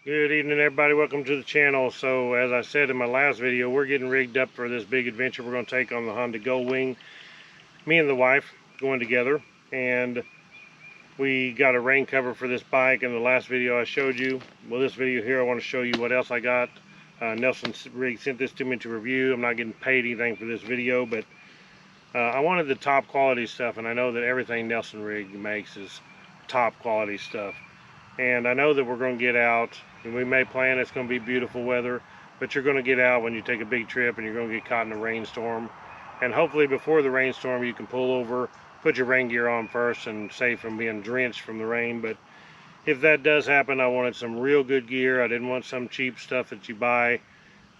Good evening, everybody. Welcome to the channel. So as I said in my last video, we're getting rigged up for this big adventure we're going to take on the Honda Goldwing. Me and the wife going together, and we got a rain cover for this bike. In the last video I showed you. Well, this video here I want to show you what else I got. Nelson Rigg sent this to me to review. I'm not getting paid anything for this video, but I wanted the top quality stuff, and I know that everything Nelson Rigg makes is top quality stuff. And I know that we're going to get out, and we may plan it's going to be beautiful weather, but you're going to get out when you take a big trip and you're going to get caught in a rainstorm. And hopefully before the rainstorm you can pull over, put your rain gear on first and save from being drenched from the rain. But if that does happen, I wanted some real good gear. I didn't want some cheap stuff that you buy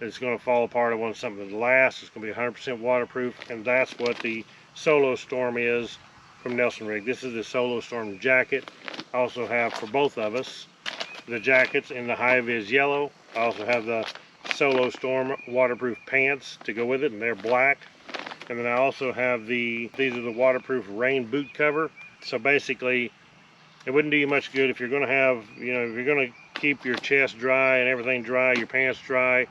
that's going to fall apart. I want something that lasts. It's going to be 100% waterproof, and that's what the Solo Storm is from Nelson Rigg. This is the Solo Storm jacket. I also have for both of us the jackets in the high-vis yellow. I also have the Solo Storm waterproof pants to go with it, and they're black. And then I also have these are the waterproof rain boot cover. So basically, it wouldn't do you much good if you're going to have, if you're going to keep your chest dry and everything dry, your pants dry,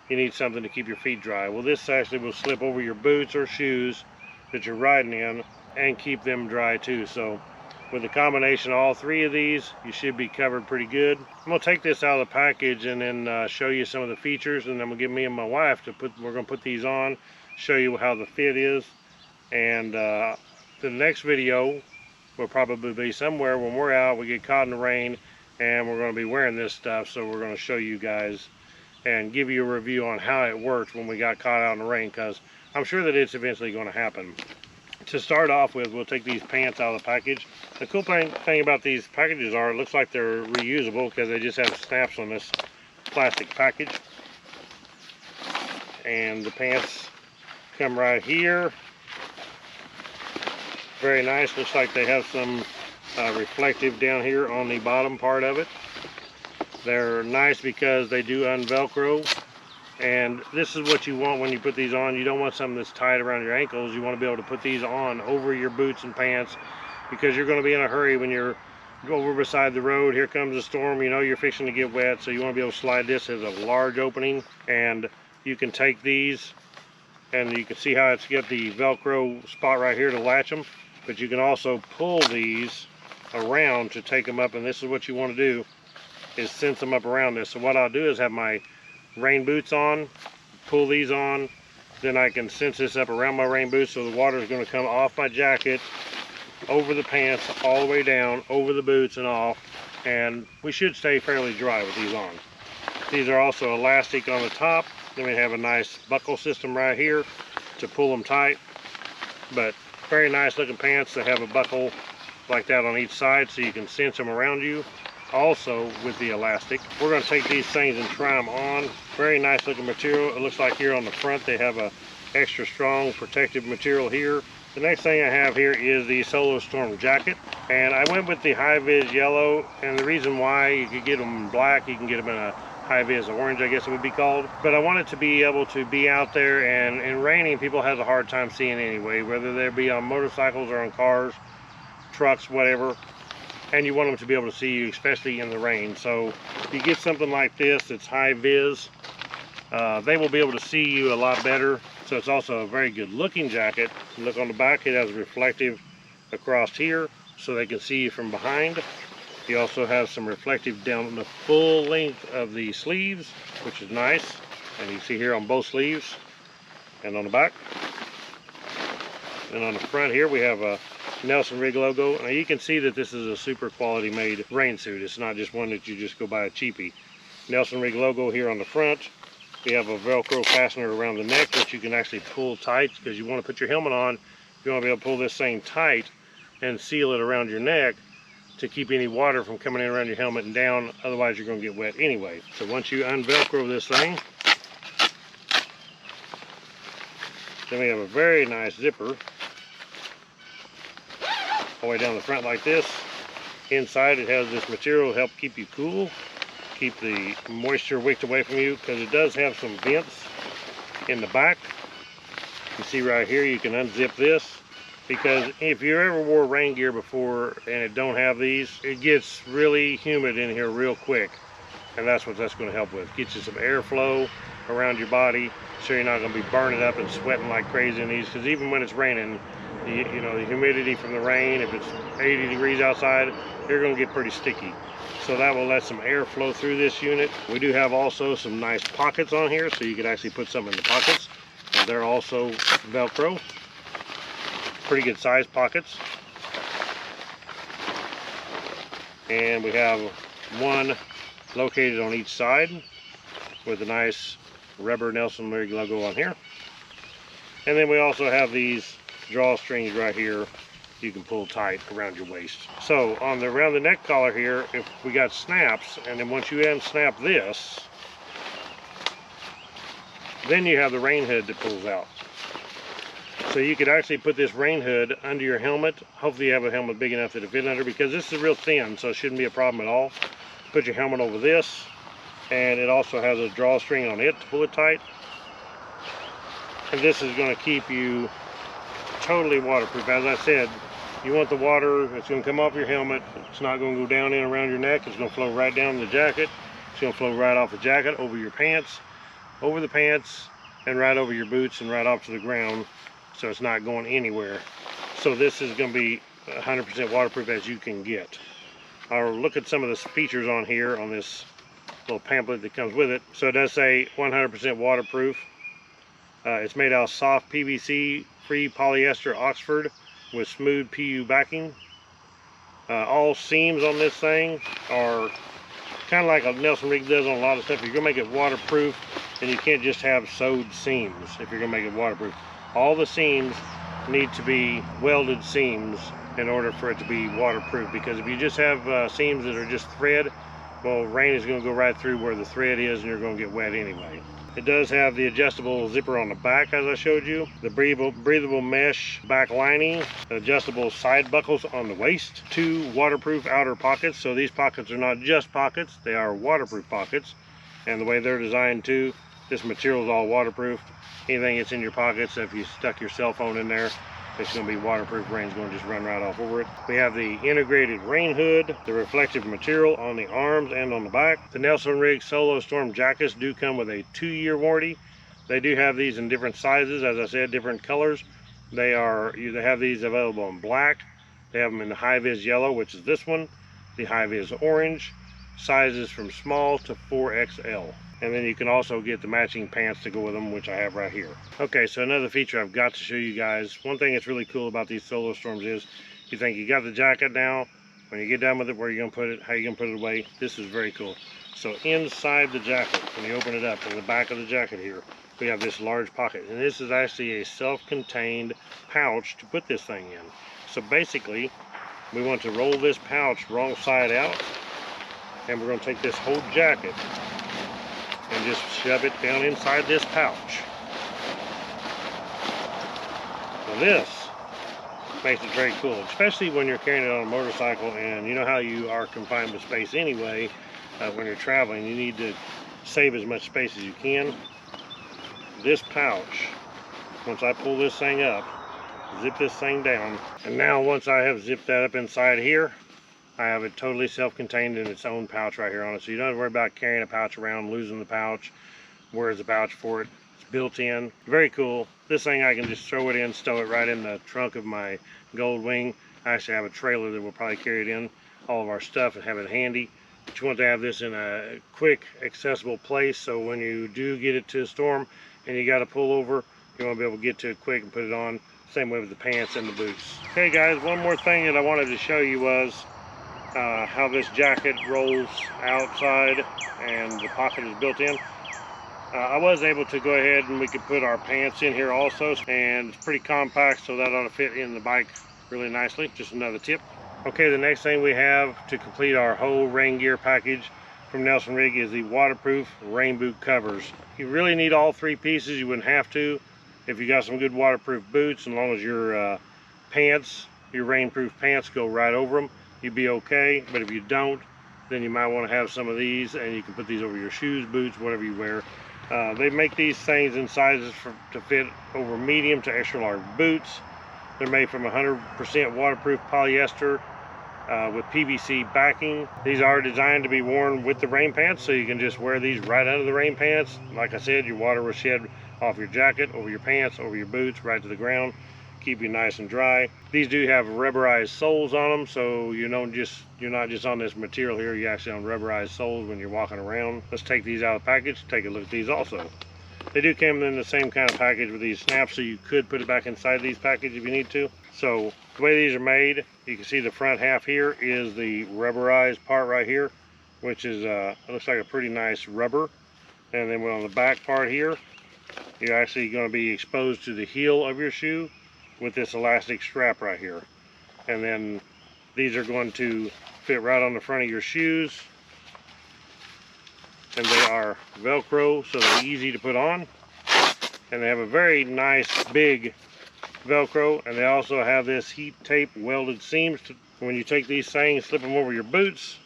you need something to keep your feet dry. Well, this actually will slip over your boots or shoes that you're riding in and keep them dry too. So with the combination of all three of these, you should be covered pretty good. I'm going to take this out of the package and then show you some of the features, and then we'll get me and my wife to we're going to put these on, show you how the fit is. And the next video will probably be somewhere when we're out, we get caught in the rain, and we're going to be wearing this stuff. So we're going to show you guys and give you a review on how it worked when we got caught out in the rain, because I'm sure that it's eventually going to happen. To start off with, we'll take these pants out of the package. The cool thing about these packages are, it looks like they're reusable because they just have snaps on this plastic package. And the pants come right here. Very nice. Looks like they have some reflective down here on the bottom part of it. They're nice because they do unvelcro. And this is what you want when you put these on. You don't want something that's tight around your ankles. You want to be able to put these on over your boots and pants, because you're going to be in a hurry when you're over beside the road. Here comes a storm, you're fixing to get wet, so you want to be able to slide this as a large opening. And you can take these, and you can see how it's got the Velcro spot right here to latch them, but you can also pull these around to take them up, and this is what you want to do, is cinch them up around this. So what I'll do is have my rain boots on, pull these on, then I can cinch this up around my rain boots, so the water is going to come off my jacket, over the pants, all the way down, over the boots and off, and we should stay fairly dry with these on. These are also elastic on the top. Then we have a nice buckle system right here to pull them tight, but very nice looking pants that have a buckle like that on each side, so you can cinch them around you. Also with the elastic, we're going to take these things and try them on. Very nice looking material. It looks like here on the front they have a extra strong protective material here. The next thing I have here is the Solo Storm jacket, and I went with the high-vis yellow, and the reason why, you could get them in black, you can get them in a high-vis orange, I guess it would be called, but I wanted to be able to be out there, and in raining people have a hard time seeing anyway, whether they be on motorcycles or on cars, trucks, whatever. And you want them to be able to see you, especially in the rain. So if you get something like this that's high vis, they will be able to see you a lot better. So it's also a very good looking jacket. Look on the back, it has reflective across here so they can see you from behind. You also have some reflective down the full length of the sleeves, which is nice. And you see here on both sleeves and on the back. And on the front here we have a Nelson Rigg logo. Now you can see that this is a super quality made rain suit. It's not just one that you just go buy a cheapie. Nelson Rigg logo here on the front. We have a Velcro fastener around the neck that you can actually pull tight, because you want to put your helmet on. You want to be able to pull this thing tight and seal it around your neck to keep any water from coming in around your helmet and down. Otherwise you're going to get wet anyway. So once you unvelcro this thing, then we have a very nice zipper all the way down the front like this. Inside it has this material to help keep you cool, keep the moisture wicked away from you, because it does have some vents in the back. You see right here, you can unzip this, because if you ever wore rain gear before and it don't have these, it gets really humid in here real quick. and that's what that's going to help with. Get you some airflow around your body, so you're not going to be burning up and sweating like crazy in these, because even when it's raining, you know, the humidity from the rain, if it's 80 degrees outside, they're going to get pretty sticky. So that will let some air flow through this unit. We do have also some nice pockets on here, so you could actually put some in the pockets. And they're also Velcro. Pretty good sized pockets. And we have one located on each side with a nice rubber Nelson Rigg logo on here. And then we also have these drawstrings right here you can pull tight around your waist. So on around the neck collar here, if we got snaps, and then once you unsnap this, then you have the rain hood that pulls out. So you could actually put this rain hood under your helmet. Hopefully you have a helmet big enough that it fit under, because this is real thin, so it shouldn't be a problem at all. Put your helmet over this, and it also has a drawstring on it to pull it tight. And this is going to keep you totally waterproof. As I said, you want the water, it's going to come off your helmet. It's not going to go down in around your neck. It's going to flow right down the jacket. It's going to flow right off the jacket, over your pants, over the pants, and right over your boots and right off to the ground. So it's not going anywhere. So this is going to be 100% waterproof as you can get. I'll look at some of the features on here on this little pamphlet that comes with it. So it does say 100% waterproof. It's made out of soft PVC free polyester Oxford with smooth PU backing. All seams on this thing are kind of like a Nelson Rigg does on a lot of stuff. If you're gonna make it waterproof, then you can't just have sewed seams if you're gonna make it waterproof. All the seams need to be welded seams in order for it to be waterproof, because if you just have seams that are just thread, well, rain is going to go right through where the thread is and you're going to get wet anyway. It does have the adjustable zipper on the back, as I showed you, the breathable mesh back lining, adjustable side buckles on the waist, 2 waterproof outer pockets. So these pockets are not just pockets, they are waterproof pockets. And the way they're designed too, this material is all waterproof. Anything that's in your pockets, if you stuck your cell phone in there, it's going to be waterproof. Rain's going to just run right off over it. We have the integrated rain hood, the reflective material on the arms and on the back. The Nelson Rigg Solo Storm jackets do come with a 2-year warranty. They do have these in different sizes, as I said, different colors. They have these available in black. They have them in the high-vis yellow, which is this one, the high-vis orange, sizes from small to 4XL. And then you can also get the matching pants to go with them, which I have right here. Okay, so another feature I've got to show you guys. One thing that's really cool about these Solo Storms is, you think you got the jacket now, when you get done with it, where are you gonna put it, how are you gonna put it away? This is very cool. So inside the jacket, when you open it up, in the back of the jacket here, we have this large pocket. And this is actually a self-contained pouch to put this thing in. So basically, we want to roll this pouch wrong side out, and we're gonna take this whole jacket and just shove it down inside this pouch. So this makes it very cool, especially when you're carrying it on a motorcycle, and you know how you are confined with space anyway. When you're traveling, you need to save as much space as you can. This pouch, once I pull this thing up, zip this thing down, and now once I have zipped that up inside here, I have it totally self-contained in its own pouch right here on it. So you don't have to worry about carrying a pouch around, losing the pouch. Where's the pouch for it? It's built in. Very cool. This thing I can just throw it in, stow it right in the trunk of my Gold Wing. I actually have a trailer that will probably carry it in, all of our stuff, and have it handy. But you want to have this in a quick, accessible place, so when you do get it to a storm and you got to pull over, you want to be able to get to it quick and put it on. Same way with the pants and the boots. Okay guys, one more thing that I wanted to show you was how this jacket rolls outside and the pocket is built in. I was able to go ahead and we could put our pants in here also, and it's pretty compact, so that ought to fit in the bike really nicely. Just another tip. Okay, the next thing we have to complete our whole rain gear package from Nelson Rigg is the waterproof rain boot covers. You really need all 3 pieces. You wouldn't have to if you got some good waterproof boots, as long as your pants, your rainproof pants, go right over them, you'd be okay. But if you don't, then you might want to have some of these, and you can put these over your shoes, boots, whatever you wear. They make these things in sizes to fit over medium to extra large boots. They're made from 100% waterproof polyester with PVC backing. These are designed to be worn with the rain pants, so you can just wear these right under the rain pants. Like I said, your water will shed off your jacket, over your pants, over your boots, right to the ground. Keep you nice and dry. These do have rubberized soles on them, so you're not just on this material here, you're actually on rubberized soles when you're walking around. Let's take these out of the package, take a look at these also. They do come in the same kind of package with these snaps, so you could put it back inside these packages if you need to. So the way these are made, you can see the front half here is the rubberized part right here, which is it looks like a pretty nice rubber. And then on the back part here, you're actually going to be exposed to the heel of your shoe with this elastic strap right here. And then these are going to fit right on the front of your shoes, and they are Velcro, so they're easy to put on, and they have a very nice big Velcro. And they also have this heat tape welded seams when you take these things, slip them over your boots,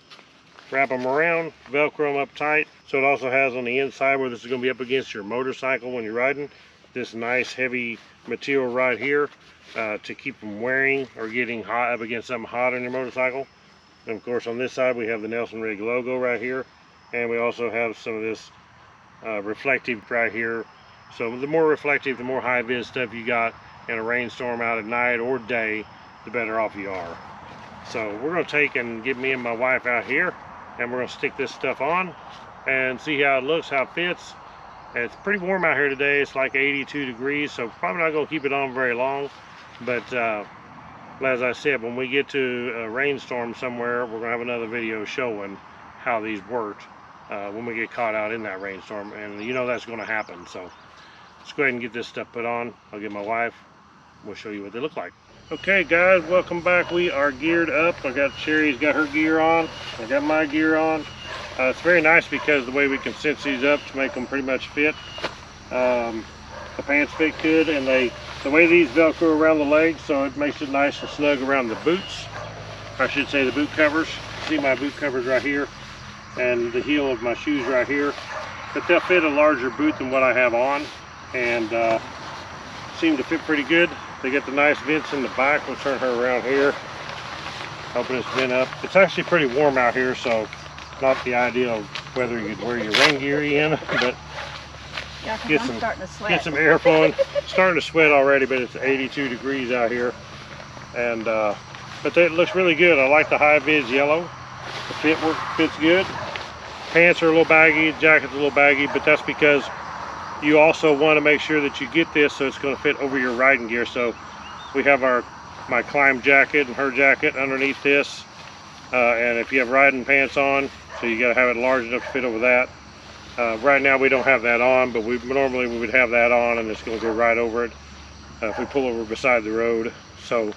wrap them around, Velcro them up tight. So it also has on the inside, where this is going to be up against your motorcycle when you're riding, this nice heavy material right here to keep from wearing or getting hot up against something hot on your motorcycle. And of course on this side we have the Nelson Rigg logo right here, and we also have some of this reflective right here. So the more reflective, the more high-vis stuff you got in a rainstorm out at night or day, the better off you are. So we're going to take and get me and my wife out here, and we're going to stick this stuff on and see how it looks, how it fits. And it's pretty warm out here today. It's like 82 degrees, so probably not going to keep it on very long. But as I said, when we get to a rainstorm somewhere, we're going to have another video showing how these worked when we get caught out in that rainstorm. And you know that's going to happen. So let's go ahead and get this stuff put on. I'll get my wife. We'll show you what they look like. Okay guys, welcome back. We are geared up. I got Sherry's got her gear on. I got my gear on. It's very nice because the way we can cinch these up to make them pretty much fit. The pants fit good, and the way these Velcro around the legs, so it makes it nice and snug around the boots. I should say the boot covers. See my boot covers right here, and the heel of my shoes right here. But they'll fit a larger boot than what I have on, and seem to fit pretty good. They get the nice vents in the back. We'll turn her around here. Open this vent up. It's actually pretty warm out here, so not the ideal whether you wear your rain gear in, but yeah, get some air flowing. Starting to sweat already, but it's 82 degrees out here, and but it looks really good. I like the high vis yellow. The fits good. Pants are a little baggy, jacket's a little baggy, but that's because you also want to make sure that you get this so it's going to fit over your riding gear. So we have my climb jacket and her jacket underneath this, and if you have riding pants on, so you got to have it large enough to fit over that. Right now we don't have that on, but normally we would have that on, and it's going to go right over it if we pull over beside the road. So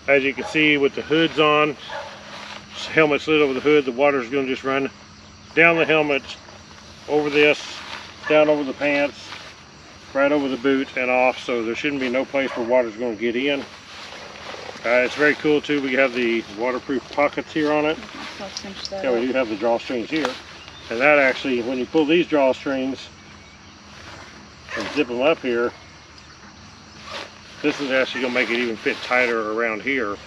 as you can see with the hoods on, helmet slid over the hood, the water is going to just run down the helmet, over this, down over the pants, right over the boot and off, so there shouldn't be no place where water's going to get in. It's very cool too. We have the waterproof pockets here on it. Yeah, we do have the drawstrings here, and that actually, when you pull these drawstrings and zip them up here, this is actually going to make it even fit tighter around here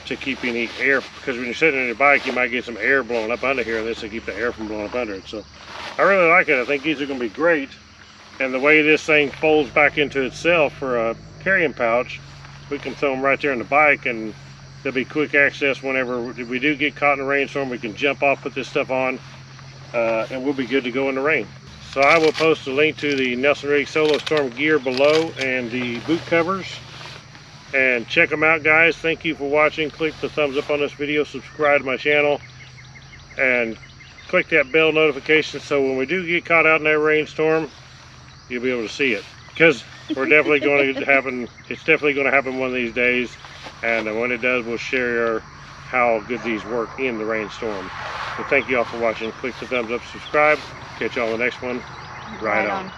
to keep any air, because when you're sitting on your bike you might get some air blowing up under here, and this will keep the air from blowing up under it. So I really like it. I think these are going to be great, and the way this thing folds back into itself for a carrying pouch, we can throw them right there in the bike, and there'll be quick access whenever we do get caught in a rainstorm. We can jump off, put this stuff on, and we'll be good to go in the rain. So I will post a link to the Nelson Rigg Solo Storm gear below, and the boot covers, and check them out guys. Thank you for watching. Click the thumbs up on this video, subscribe to my channel, and click that bell notification so when we do get caught out in that rainstorm, you'll be able to see it, because we're definitely going to happen. It's definitely going to happen one of these days, and when it does, we'll share how good these work in the rainstorm. So thank you all for watching. Click the thumbs up, subscribe. Catch you all in the next one. Right on.